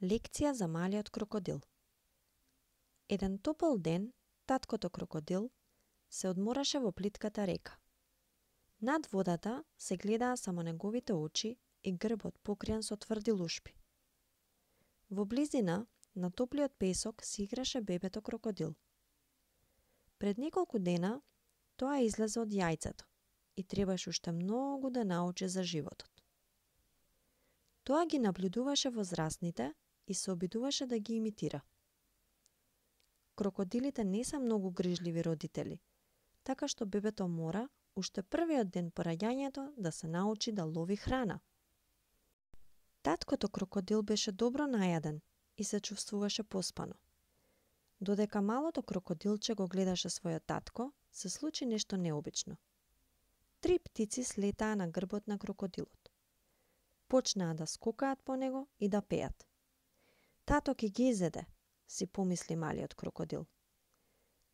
Лекција за малиот крокодил. Еден топол ден, таткото крокодил се одмораше во плитката река. Над водата се гледаа само неговите очи и грбот покриен со тврди лушпи. Во близина, на топлиот песок, си играше бебето крокодил. Пред неколку дена, тоа излезе од јајцето и требаше уште многу да научи за животот. Тоа ги наблюдуваше возрастните и се обидуваше да ги имитира. Крокодилите не се многу грижливи родители, така што бебето мора, уште првиот ден по раѓањето, да се научи да лови храна. Таткото крокодил беше добро најаден и се чувствуваше поспано. Додека малото крокодилче го гледаше својот татко, се случи нешто необично. 3 птици слетаа на грбот на крокодилот. Почнаа да скокаат по него и да пеат. Тато ќе ги изеде, си помисли малиот крокодил.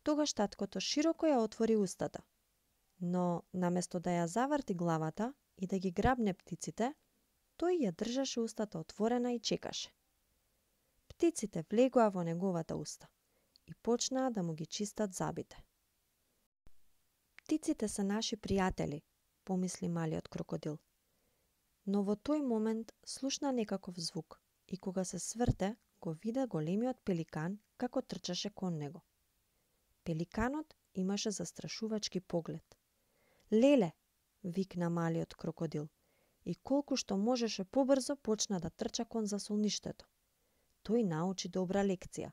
Тогаш таткото широко ја отвори устата, но наместо да ја заврти главата и да ги грабне птиците, тој ја држаше устата отворена и чекаше. Птиците влегоа во неговата уста и почнаа да му ги чистат забите. Птиците се наши пријатели, помисли малиот крокодил. Но во тој момент слушна некаков звук и кога се сврте, го виде големиот пеликан како трчаше кон него. Пеликанот имаше застрашувачки поглед. "Леле!" викна малиот крокодил и колку што можеше побрзо почна да трча кон засолништето. Тој научи добра лекција.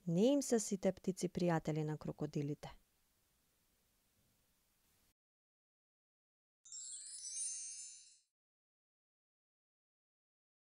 Не им се сите птици пријатели на крокодилите.